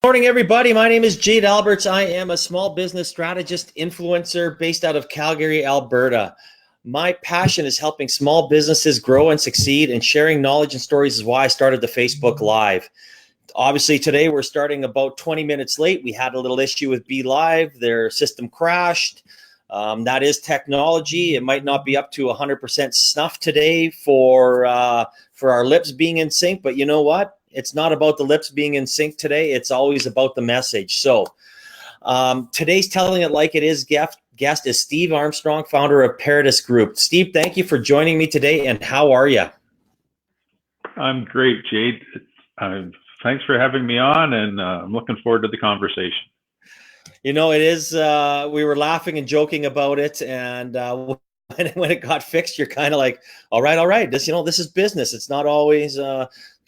Morning, everybody. My name is Jade Alberts. I am a small business strategist influencer based out of Calgary, Alberta. My passion is helping small businesses grow and succeed, and sharing knowledge and stories is why I started the Facebook Live. Obviously, today we're starting about 20 minutes late. We had a little issue with Be Live. Their system crashed. That is technology. It might not be up to 100% snuff today for our lips being in sync, but you know what? It's not about the lips being in sync today. It's always about the message. So today's Telling It Like It Is guest is Steve Armstrong, founder of Paradis Group. Steve, thank you for joining me today, and how are you? I'm great, Jade. Thanks for having me on, and I'm looking forward to the conversation. You know, it is, we were laughing and joking about it, and when it got fixed, you're kind of like, all right, this is business. It's not always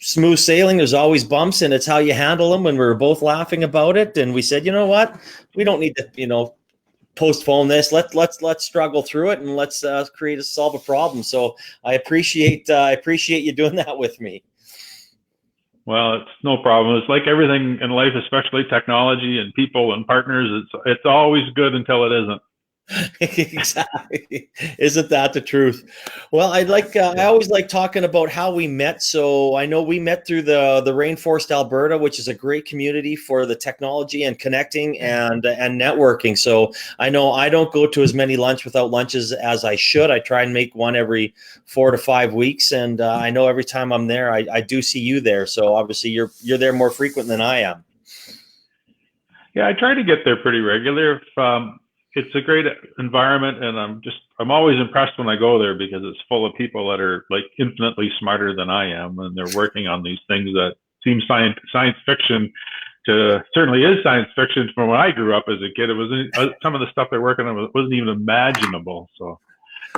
smooth sailing. There's always bumps, and it's how you handle them. And we were both laughing about it, and we said, you know what, we don't need to, postpone this. Let's struggle through it, and let's solve a problem. So I appreciate you doing that with me. Well, it's no problem. It's like everything in life, especially technology and people and partners. It's always good until it isn't. Exactly. Isn't that the truth? Well, I always like talking about how we met. So I know we met through the Rainforest, Alberta, which is a great community for the technology and connecting and networking. So I know I don't go to as many lunch without lunches as I should. I try and make one every 4 to 5 weeks, and I know every time I'm there, I do see you there. So obviously you're there more frequent than I am. Yeah, I try to get there pretty regular. It's a great environment, and I'm always impressed when I go there because it's full of people that are like infinitely smarter than I am, and they're working on these things that seem science fiction certainly is science fiction from when I grew up as a kid. It was some of the stuff they're working on wasn't even imaginable. So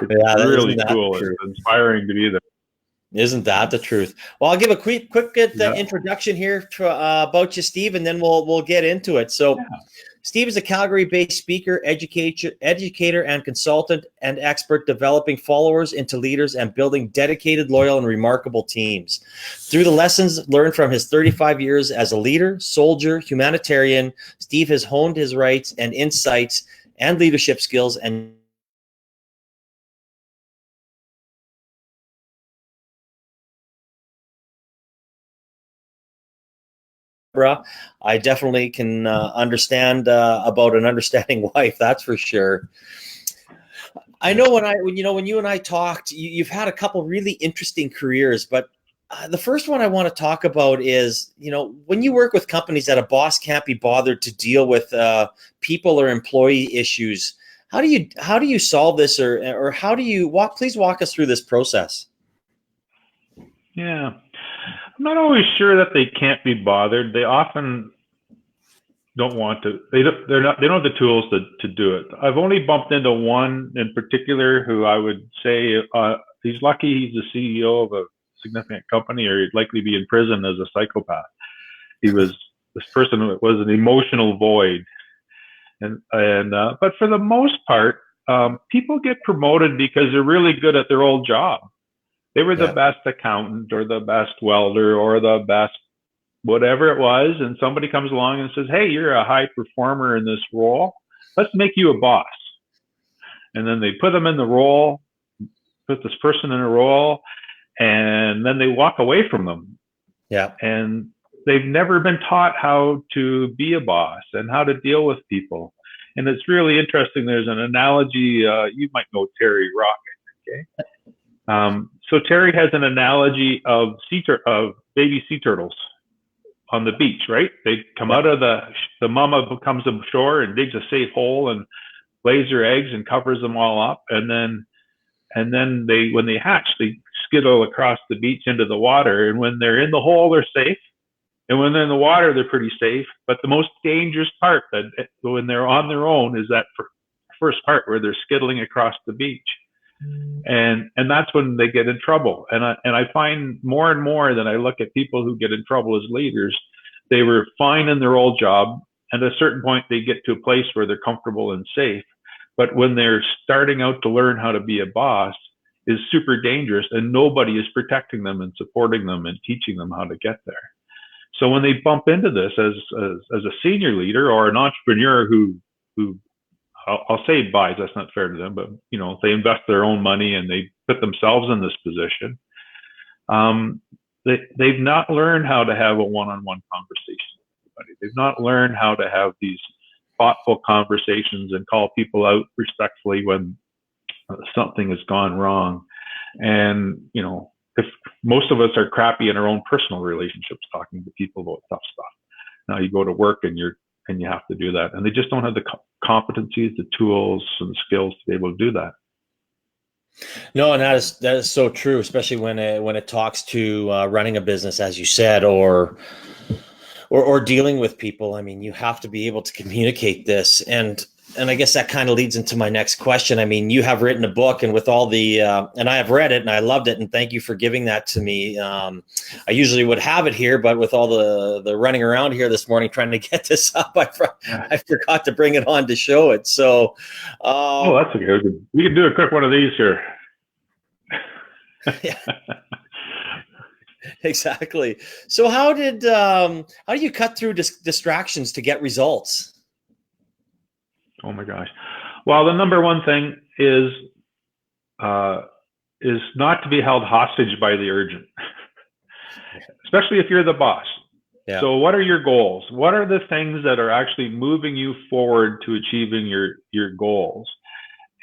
it's really cool. It's inspiring to be there. Isn't that the truth? Well, I'll give a quick introduction here about you, Steve, and then we'll get into it. So. Yeah. Steve is a Calgary-based speaker, educator, and consultant and expert, developing followers into leaders and building dedicated, loyal, and remarkable teams. Through the lessons learned from his 35 years as a leader, soldier, humanitarian, Steve has honed his rights and insights and leadership skills and I definitely can understand about an understanding wife. That's for sure. I know when you and I talked, you've had a couple really interesting careers, but the first one I want to talk about is, when you work with companies that a boss can't be bothered to deal with people or employee issues, how do you solve this, or how do you please walk us through this process? Yeah. I'm not always sure that they can't be bothered. They often don't want to. They don't have the tools to do it. I've only bumped into one in particular who I would say he's lucky he's the CEO of a significant company, or he'd likely be in prison as a psychopath. This person was an emotional void, but for the most part, people get promoted because they're really good at their old job. They were the best accountant or the best welder or the best whatever it was, and somebody comes along and says, hey, you're a high performer in this role. Let's make you a boss. And then they put them in the role, put this person in a role, and then they walk away from them. Yeah. And they've never been taught how to be a boss and how to deal with people. And it's really interesting. There's an analogy, you might know Terry Rock, okay? So Terry has an analogy of baby sea turtles on the beach, right? They come out of the mama comes ashore and digs a safe hole and lays their eggs and covers them all up. And then when they hatch, they skittle across the beach into the water. And when they're in the hole, they're safe. And when they're in the water, they're pretty safe. But the most dangerous part, when they're on their own, is that first part where they're skittling across the beach. And that's when they get in trouble. And I find more and more that I look at people who get in trouble as leaders, they were fine in their old job. And at a certain point, they get to a place where they're comfortable and safe. But when they're starting out to learn how to be a boss, is super dangerous, and nobody is protecting them and supporting them and teaching them how to get there. So when they bump into this as a senior leader or an entrepreneur who I'll say buys, that's not fair to them, but they invest their own money and they put themselves in this position. They've not learned how to have a one-on-one conversation with anybody. They've not learned how to have these thoughtful conversations and call people out respectfully when something has gone wrong. And, if most of us are crappy in our own personal relationships, talking to people about tough stuff. Now you go to work and you have to do that. And they just don't have the competencies, the tools and the skills to be able to do that. No, and that is so true, especially when it talks to running a business, as you said, or dealing with people. I mean, you have to be able to communicate this, and I guess that kind of leads into my next question. I mean, you have written a book, and with all the and I have read it, and I loved it, and thank you for giving that to me. I usually would have it here, but with all the running around here this morning trying to get this up, I forgot to bring it on to show it. So, that's okay. We can do a quick one of these here. Yeah. Exactly. So how do you cut through distractions to get results? Oh my gosh. Well, the number one thing is not to be held hostage by the urgent, especially if you're the boss. Yeah. So what are your goals? What are the things that are actually moving you forward to achieving your goals?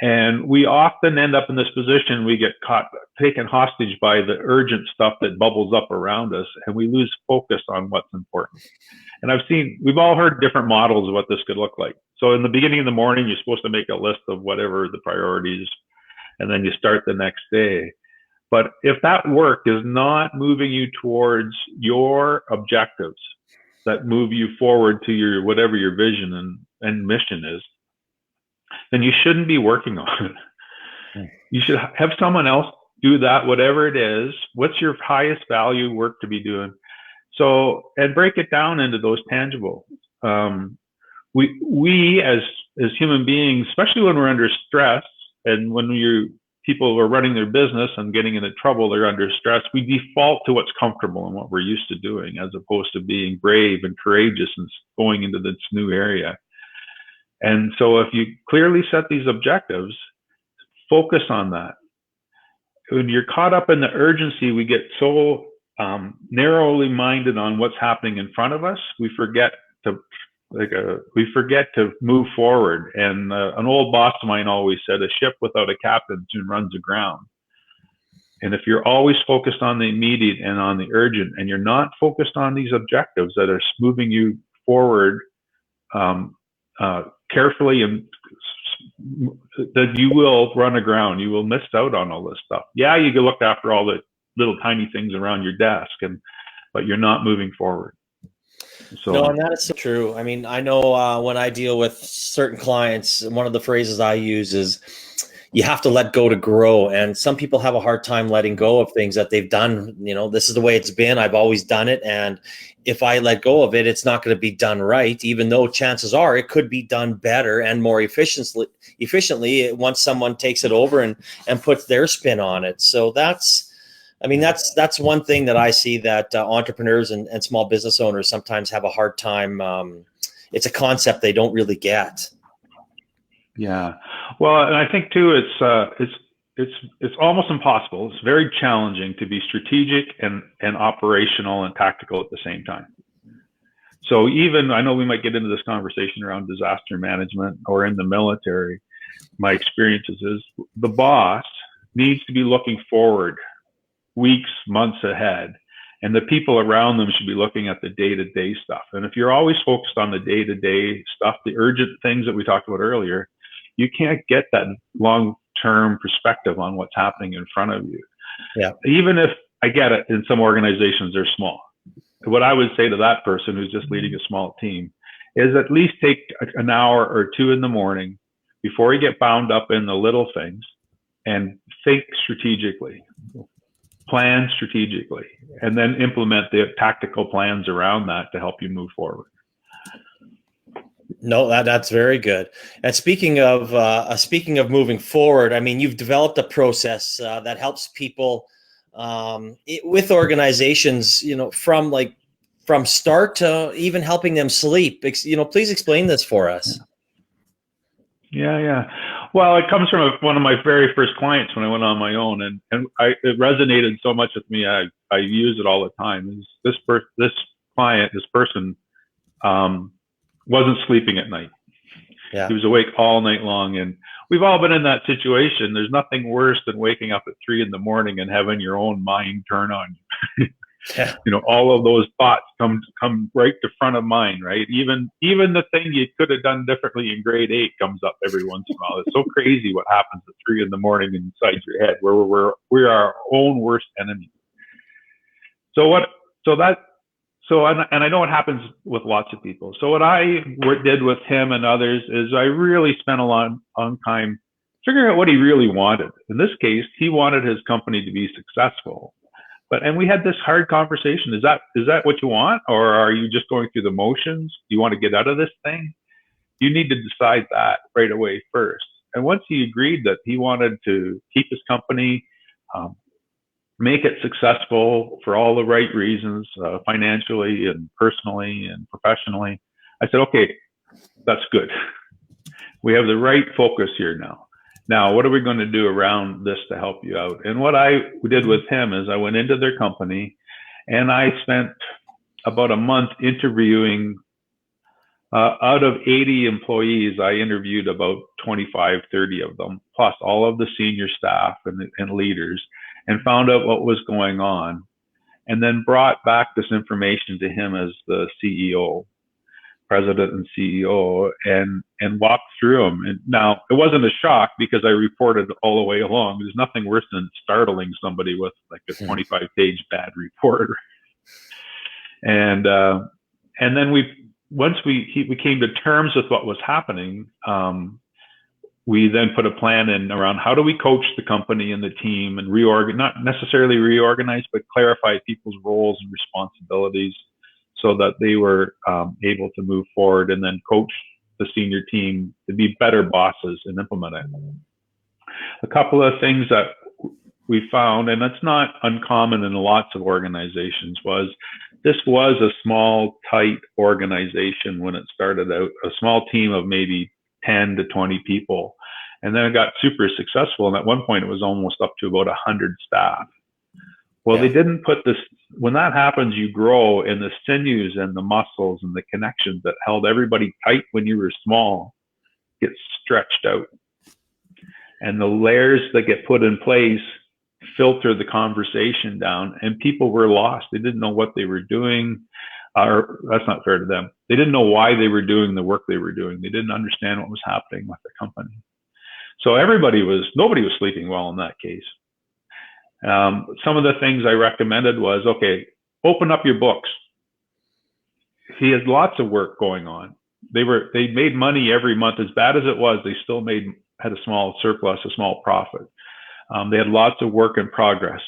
And we often end up in this position, we get taken hostage by the urgent stuff that bubbles up around us, and we lose focus on what's important. And we've all heard different models of what this could look like. So in the beginning of the morning, you're supposed to make a list of whatever the priorities, and then you start the next day. But if that work is not moving you towards your objectives that move you forward to whatever your vision and mission is, then you shouldn't be working on it. You should have someone else do that, whatever it is. What's your highest value work to be doing? So, and break it down into those tangible. We as human beings, especially when we're under stress, and when people are running their business and getting into trouble, they're under stress, we default to what's comfortable and what we're used to doing, as opposed to being brave and courageous and going into this new area. And so if you clearly set these objectives, focus on that. When you're caught up in the urgency, we get so narrowly minded on what's happening in front of us, we forget to move forward. And an old boss of mine always said, a ship without a captain soon runs aground. And if you're always focused on the immediate and on the urgent, and you're not focused on these objectives that are moving you forward carefully, and that you will run aground. You will miss out on all this stuff. Yeah, you can look after all the little tiny things around your desk, but you're not moving forward. So, no, and that is so true. I mean, I know when I deal with certain clients, one of the phrases I use is, you have to let go to grow. And some people have a hard time letting go of things that they've done. This is the way it's been. I've always done it. And if I let go of it, it's not going to be done right, even though chances are it could be done better and more efficiently once someone takes it over and puts their spin on it. So that's one thing that I see that entrepreneurs and small business owners sometimes have a hard time. It's a concept they don't really get. Yeah. Well, and I think too, it's almost impossible. It's very challenging to be strategic and operational and tactical at the same time. So even, I know we might get into this conversation around disaster management or in the military. My experiences is the boss needs to be looking forward weeks, months ahead. And the people around them should be looking at the day-to-day stuff. And if you're always focused on the day-to-day stuff, the urgent things that we talked about earlier, you can't get that long-term perspective on what's happening in front of you. Yeah. Even if I get it, in some organizations, they're small. What I would say to that person who's just leading a small team is at least take an hour or two in the morning before you get bound up in the little things and think strategically. Plan strategically, and then implement the tactical plans around that to help you move forward. No, that's very good. And speaking of moving forward, I mean, you've developed a process that helps people with organizations, from like from start to even helping them sleep. Please explain this for us. Yeah. Well, it comes from one of my very first clients when I went on my own, and it resonated so much with me. I use it all the time. This person wasn't sleeping at night. Yeah. He was awake all night long, and we've all been in that situation. There's nothing worse than waking up at 3 a.m. and having your own mind turn on you. Yeah. All of those thoughts come right to front of mind, right? Even the thing you could have done differently in grade 8 comes up every once in a while. It's so crazy what happens at 3 a.m. inside your head, where we're our own worst enemy. And I know it happens with lots of people. So what I did with him and others is I really spent a long time figuring out what he really wanted. In this case, he wanted his company to be successful. And we had this hard conversation. Is that what you want? Or are you just going through the motions? Do you want to get out of this thing? You need to decide that right away first. And once he agreed that he wanted to keep his company, make it successful for all the right reasons, financially and personally and professionally, I said, okay, that's good. We have the right focus here now. Now, what are we going to do around this to help you out? And what I did with him is I went into their company and I spent about a month interviewing. Out of 80 employees, I interviewed about 25, 30 of them, plus all of the senior staff and leaders, and found out what was going on, and then brought back this information to him as the president and CEO, and walked through them. And now it wasn't a shock because I reported all the way along. There's nothing worse than startling somebody with like a 25-page bad report. And then once we came to terms with what was happening, we then put a plan in around how do we coach the company and the team and not necessarily reorganize, but clarify people's roles and responsibilities so that they were able to move forward, and then coach the senior team to be better bosses and implement it. A couple of things that we found, and that's not uncommon in lots of organizations, this was a small, tight organization when it started out, a small team of maybe 10 to 20 people. And then it got super successful. And at one point it was almost up to about 100 staff. Well, They didn't put this, when that happens, you grow, and the sinews and the muscles and the connections that held everybody tight when you were small get stretched out. And the layers that get put in place filter the conversation down, and people were lost. They didn't know what they were doing. Or that's not fair to them. They didn't know why they were doing the work they were doing. They didn't understand what was happening with the company. So nobody was sleeping well in that case. Some of the things I recommended was, okay, open up your books. He had lots of work going on. They made money every month. As bad as it was, they still had a small surplus, a small profit. They had lots of work in progress.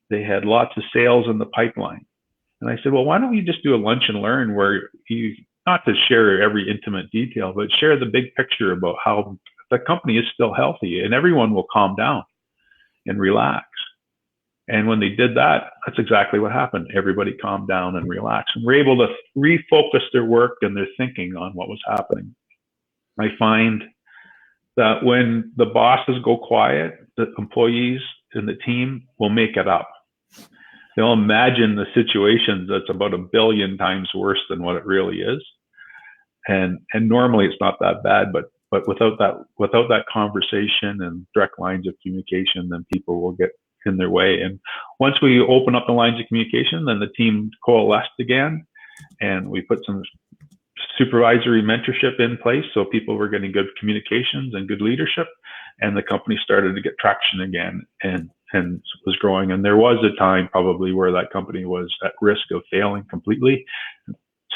They had lots of sales in the pipeline. And I said, well, why don't you just do a lunch and learn where you, not to share every intimate detail, but share the big picture about how the company is still healthy, and everyone will calm down and relax. And when they did that, that's exactly what happened. Everybody calmed down and relaxed, and were able to refocus their work and their thinking on what was happening. I find that when the bosses go quiet, the employees and the team will make it up. They'll imagine the situation that's about 1 billion times worse than what it really is. And normally it's not that bad, but without that conversation and direct lines of communication, then people will get in their way. And once we open up the lines of communication, then the team coalesced again, and we put some supervisory mentorship in place, so people were getting good communications and good leadership, and the company started to get traction again and was growing. And there was a time probably where that company was at risk of failing completely.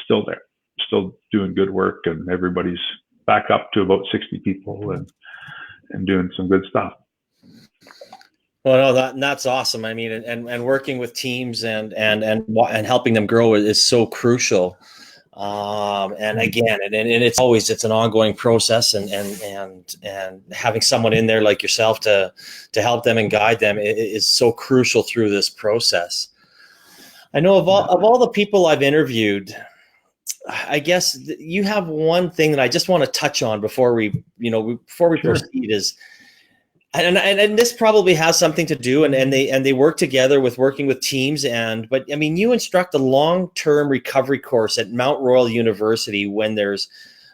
Still there, still doing good work, and everybody's back up to about 60 people and doing some good stuff. Well, no, that's awesome. I mean, and working with teams and helping them grow is so crucial. And again, and it's an ongoing process, and having someone in there like yourself to help them and guide them is so crucial through this process. I know of all the people I've interviewed, I guess you have one thing that I just want to touch on before we Sure. proceed is, and this probably has something to do, and they work together with working with teams, but I mean, you instruct a long-term recovery course at Mount Royal University when there's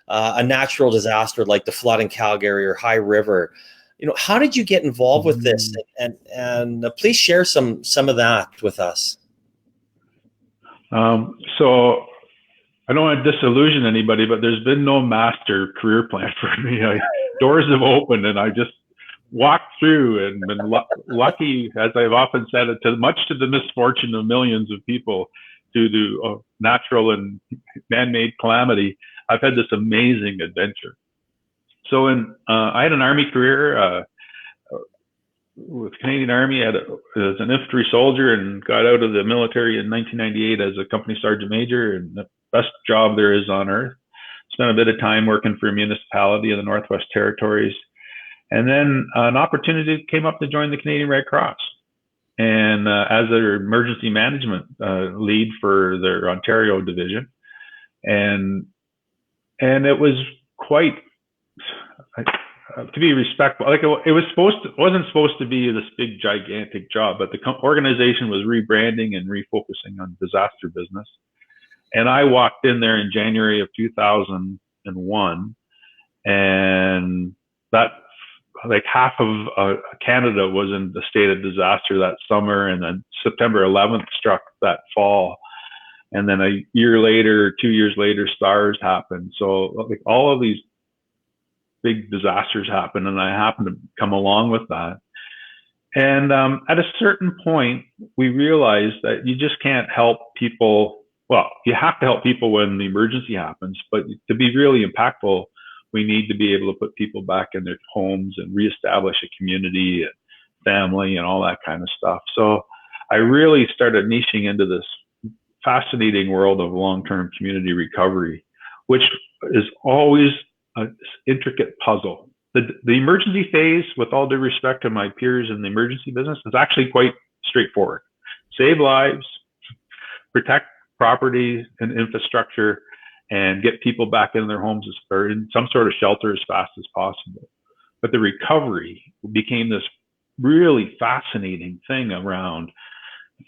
a natural disaster like the flood in Calgary or High River. How did you get involved with this? And please share some of that with us. So I don't want to disillusion anybody, but there's been no master career plan for me. Doors have opened, and I just walked through and been lucky, as I've often said, much to the misfortune of millions of people due to natural and man-made calamity. I've had this amazing adventure. So I had an Army career with Canadian Army as an infantry soldier, and got out of the military in 1998 as a company sergeant major, and the best job there is on earth. Spent a bit of time working for a municipality in the Northwest Territories. And then an opportunity came up to join the Canadian Red Cross, and as their emergency management lead for their Ontario division. And it was quite, to be respectful, like wasn't supposed to be this big gigantic job, but the organization was rebranding and refocusing on disaster business. And I walked in there in January of 2001, and that, like, half of Canada was in a state of disaster that summer, and then September 11th struck that fall. And then a year later, 2 years later, SARS happened. So like all of these big disasters happened, and I happened to come along with that. And at a certain point, we realized that you just can't help people. Well, you have to help people when the emergency happens, but to be really impactful, we need to be able to put people back in their homes and reestablish a community and family and all that kind of stuff. So I really started niching into this fascinating world of long-term community recovery, which is always an intricate puzzle. The emergency phase, with all due respect to my peers in the emergency business, is actually quite straightforward. Save lives, protect property and infrastructure, and get people back in their homes or in some sort of shelter as fast as possible. But the recovery became this really fascinating thing around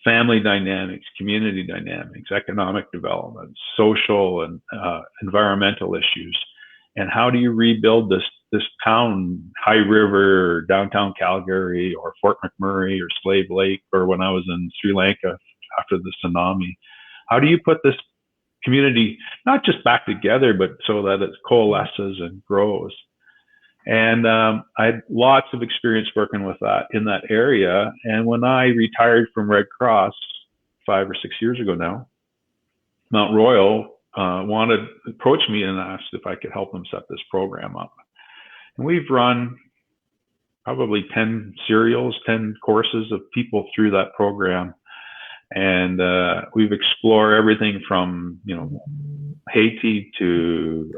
family dynamics, community dynamics, economic development, social and environmental issues. And how do you rebuild this town, High River, or downtown Calgary, or Fort McMurray, or Slave Lake, or when I was in Sri Lanka after the tsunami? How do you put this community not just back together, but so that it coalesces and grows? And I had lots of experience working with that in that area. And when I retired from Red Cross 5 or 6 years ago now, Mount Royal approached me and asked if I could help them set this program up. And we've run probably 10 serials, 10 courses of people through that program. And we've explored everything from, Haiti to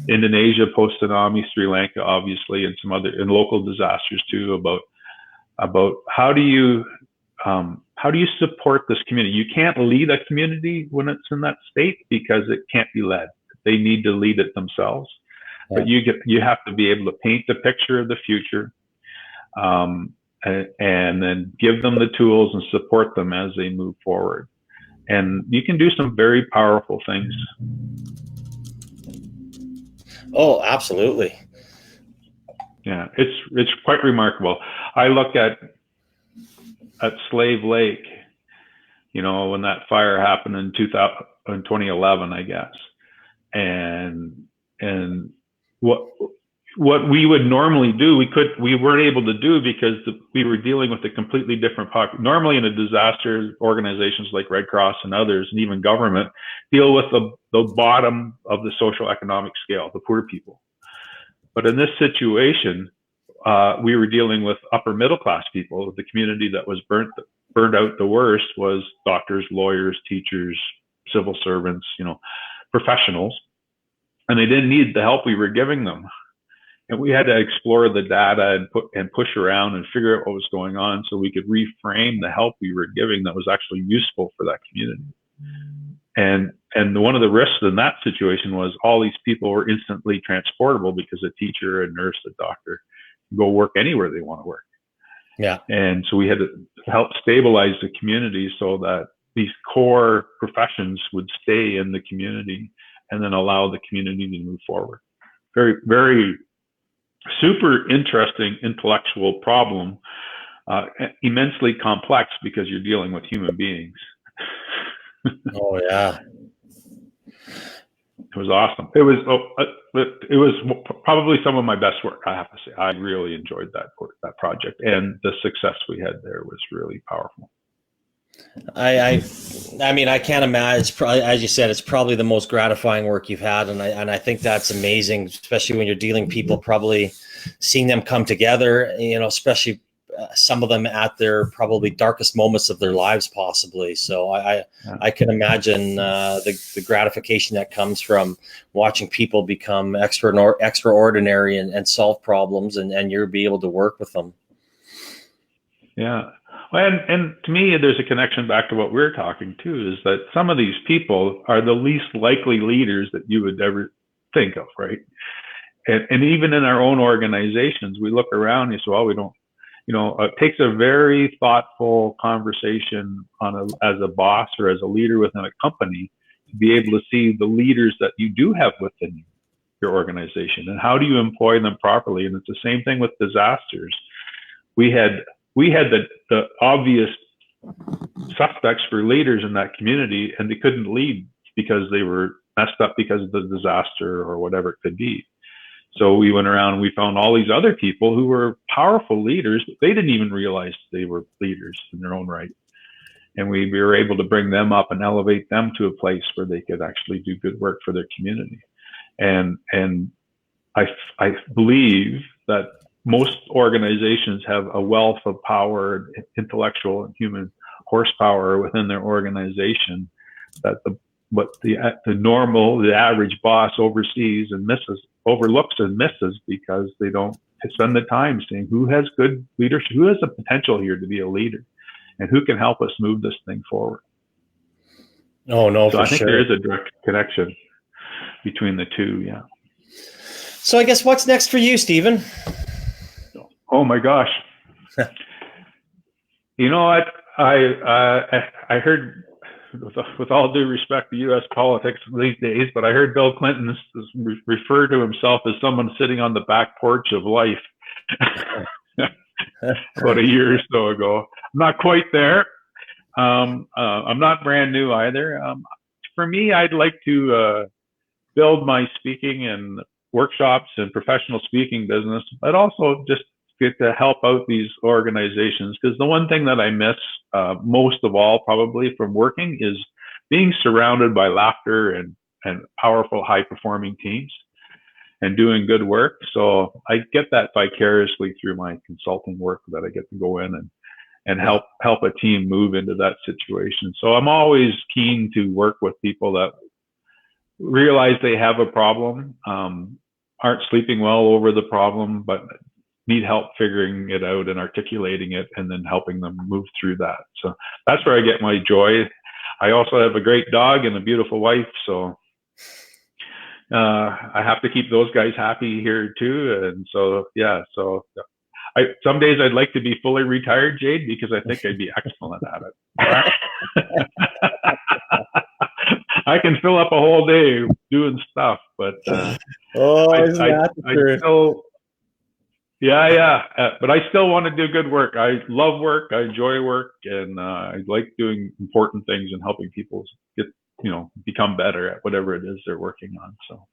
Indonesia post-tsunami, Sri Lanka, obviously, and some other and local disasters too. About how do you support this community? You can't lead a community when it's in that state because it can't be led. They need to lead it themselves. Yeah. But you have to be able to paint the picture of the future, and then give them the tools and support them as they move forward. And you can do some very powerful things. Oh, absolutely. Yeah, it's quite remarkable. I look at Slave Lake, when that fire happened in 2011, I guess, and what we would normally do, we weren't able to do because we were dealing with a completely different normally in a disaster, organizations like Red Cross and others, and even government, deal with the bottom of the social economic scale, the poor people. But in this situation, we were dealing with upper middle class people. The community that was burned out the worst was doctors, lawyers, teachers, civil servants, professionals, and they didn't need the help we were giving them. And we had to explore the data and push around and figure out what was going on so we could reframe the help we were giving that was actually useful for that community. And one of the risks in that situation was all these people were instantly transportable because a teacher, a nurse, a doctor can go work anywhere they want to work. Yeah. And so we had to help stabilize the community so that these core professions would stay in the community and then allow the community to move forward. Very, very super interesting intellectual problem, immensely complex because you're dealing with human beings. Oh yeah. It was awesome. It was probably some of my best work, I have to say. I really enjoyed that project, and the success we had there was really powerful. I mean, I can't imagine. It's probably, as you said, it's probably the most gratifying work you've had, and I think that's amazing, especially when you're dealing people, probably seeing them come together. You know, especially some of them at their probably darkest moments of their lives, possibly. So I can imagine the gratification that comes from watching people become extraordinary and solve problems, and you'll be able to work with them. Yeah. And to me, there's a connection back to what we're talking too, is that some of these people are the least likely leaders that you would ever think of, right? And even in our own organizations, we look around and say, well, we don't, it takes a very thoughtful conversation as a boss or as a leader within a company to be able to see the leaders that you do have within your organization and how do you employ them properly. And it's the same thing with disasters. We had the obvious suspects for leaders in that community, and they couldn't lead because they were messed up because of the disaster or whatever it could be. So we went around and we found all these other people who were powerful leaders, but they didn't even realize they were leaders in their own right. And we were able to bring them up and elevate them to a place where they could actually do good work for their community. And I believe that most organizations have a wealth of power, intellectual and human horsepower within their organization that the average boss oversees and overlooks and misses because they don't spend the time saying who has good leadership, who has the potential here to be a leader, and who can help us move this thing forward. Oh no, so for I think sure. There is a direct connection between the two. Yeah. So I guess what's next for you, Stephen? Oh my gosh. You know what? I heard, with all due respect to U.S. politics these days, but I heard Bill Clinton refer to himself as someone sitting on the back porch of life about a year or so ago. I'm not quite there. I'm not brand new either. For me, I'd like to build my speaking and workshops and professional speaking business, but also just get to help out these organizations, because the one thing that I miss most of all probably from working is being surrounded by laughter and powerful high performing teams and doing good work. So I get that vicariously through my consulting work, that I get to go in and help a team move into that situation. So I'm always keen to work with people that realize they have a problem, aren't sleeping well over the problem, but need help figuring it out and articulating it, and then helping them move through that. So that's where I get my joy. I also have a great dog and a beautiful wife, so I have to keep those guys happy here too. And so, yeah, so some days I'd like to be fully retired, Jade, because I think I'd be excellent at it. I can fill up a whole day doing stuff, but I still, but I still want to do good work. I love work. I enjoy work, and I like doing important things and helping people get, become better at whatever it is they're working on. So.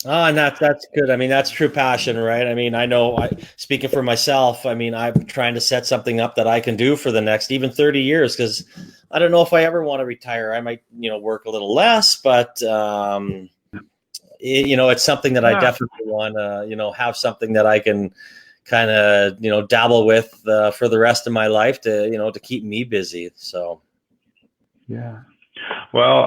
Oh, and that's good. I mean, that's true passion, right? I mean, I know, speaking for myself, I mean, I'm trying to set something up that I can do for the next even 30 years, because I don't know if I ever want to retire. I might, work a little less, but, it's something that I definitely want to, have something that I can kind of, dabble with for the rest of my life to, to keep me busy. So. Yeah. Well,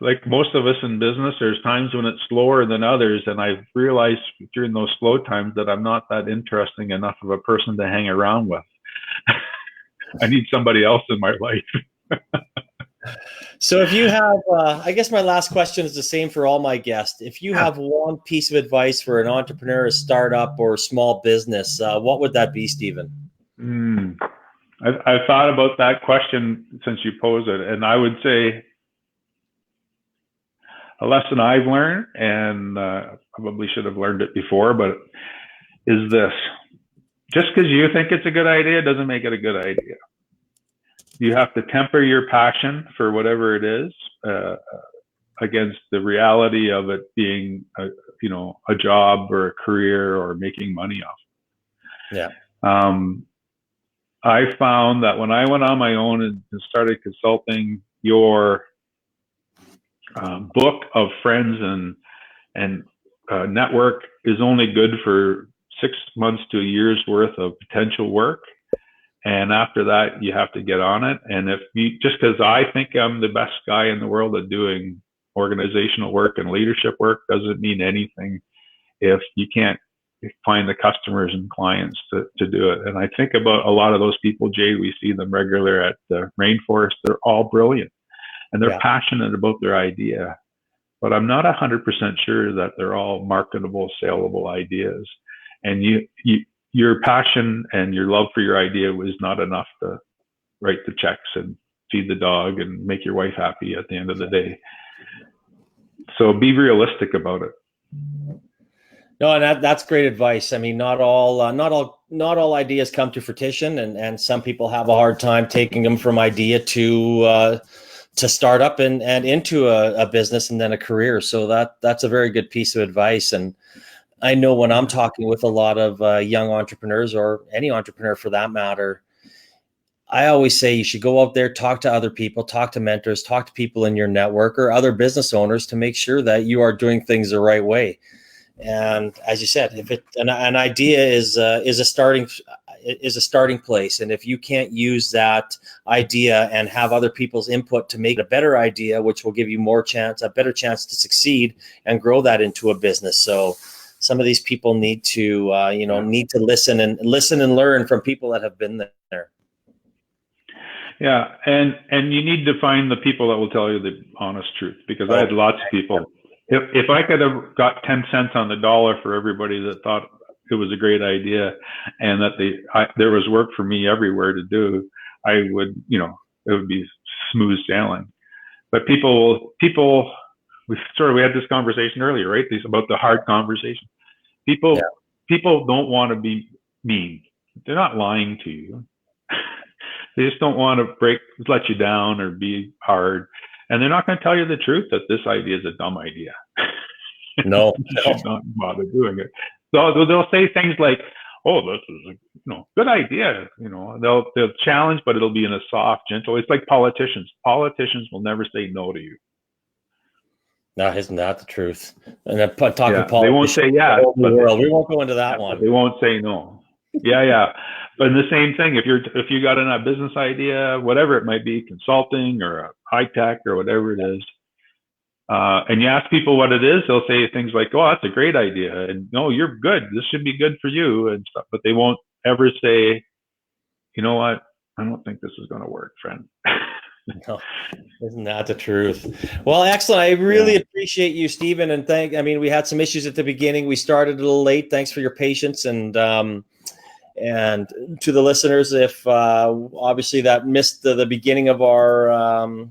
like most of us in business, there's times when it's slower than others, and I've realized during those slow times that I'm not that interesting enough of a person to hang around with. I need somebody else in my life. So if you have, I guess my last question is the same for all my guests. If you have one piece of advice for an entrepreneur, a startup, or a small business, what would that be, Stephen? I've thought about that question since you posed it, and I would say a lesson I've learned, and probably should have learned it before, but is this: just because you think it's a good idea doesn't make it a good idea. You have to temper your passion for whatever it is against the reality of it being a job or a career or making money off. Yeah. I found that when I went on my own and started consulting, your book of friends and network is only good for 6 months to a year's worth of potential work. And after that, you have to get on it. And if you, just because I think I'm the best guy in the world at doing organizational work and leadership work doesn't mean anything if you can't find the customers and clients to do it. And I think about a lot of those people, Jade, we see them regular at the rainforest. They're all brilliant and they're passionate about their idea, but I'm not 100% sure that they're all marketable, saleable ideas. And your passion and your love for your idea was not enough to write the checks and feed the dog and make your wife happy at the end of the day. So be realistic about it. No, and that's great advice. I mean, not all ideas come to fruition, and some people have a hard time taking them from idea to start up and into a business and then a career. So that's a very good piece of advice. And I know when I'm talking with a lot of young entrepreneurs, or any entrepreneur for that matter, I always say you should go out there, talk to other people, talk to mentors, talk to people in your network or other business owners to make sure that you are doing things the right way. And as you said, if an idea is a starting place, and if you can't use that idea and have other people's input to make it a better idea, which will give you a better chance to succeed and grow that into a business. So some of these people need to listen and learn from people that have been there. Yeah, and you need to find the people that will tell you the honest truth, because I had lots of people. If I could have got 10 cents on the dollar for everybody that thought it was a great idea and that there was work for me everywhere to do, I would, it would be smooth sailing. But people, we had this conversation earlier, right? About the hard conversation. People don't want to be mean. They're not lying to you. They just don't want to let you down or be hard. And they're not going to tell you the truth that this idea is a dumb idea. No. You should not bother doing it. So they'll say things like, "Oh, this is a good idea." They'll challenge, but it'll be in a soft, gentle. It's like politicians. Politicians will never say no to you. No, isn't that the truth? And then talking politics, they won't say yes. We won't go into that one. They won't say no. Yeah. But the same thing, if you got in a business idea, whatever it might be, consulting or a high tech or whatever it is, and you ask people what it is, they'll say things like, "Oh, that's a great idea," and "No, you're good. This should be good for you," and stuff. But they won't ever say, "You know what? I don't think this is going to work, friend." No, isn't that the truth? Well, excellent. I really appreciate you, Stephen, and we had some issues at the beginning. We started a little late. Thanks for your patience, and to the listeners, if obviously that missed the beginning of our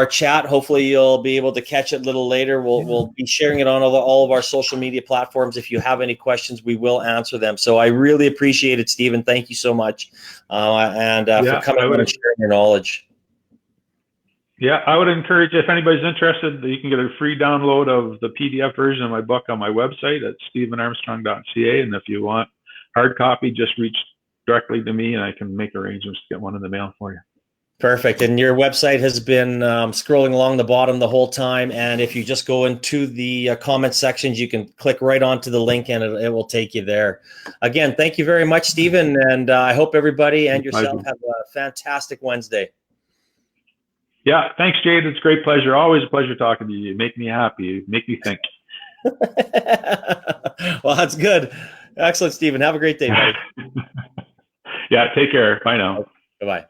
chat, hopefully you'll be able to catch it a little later. We'll be sharing it on all of our social media platforms. If you have any questions, we will answer them. So I really appreciate it, Stephen. Thank you so much, for coming on and sharing your knowledge. Yeah, I would encourage, if anybody's interested, you can get a free download of the PDF version of my book on my website at stephenarmstrong.ca. And if you want hard copy, just reach directly to me and I can make arrangements to get one in the mail for you. Perfect. And your website has been scrolling along the bottom the whole time. And if you just go into the comment sections, you can click right onto the link and it will take you there. Again, thank you very much, Stephen. And I hope everybody and yourself have a fantastic Wednesday. Yeah, thanks, Jade. It's a great pleasure. Always a pleasure talking to you. You make me happy. You make me think. Well, that's good. Excellent, Stephen. Have a great day, buddy. Yeah, take care. Bye now. Bye-bye.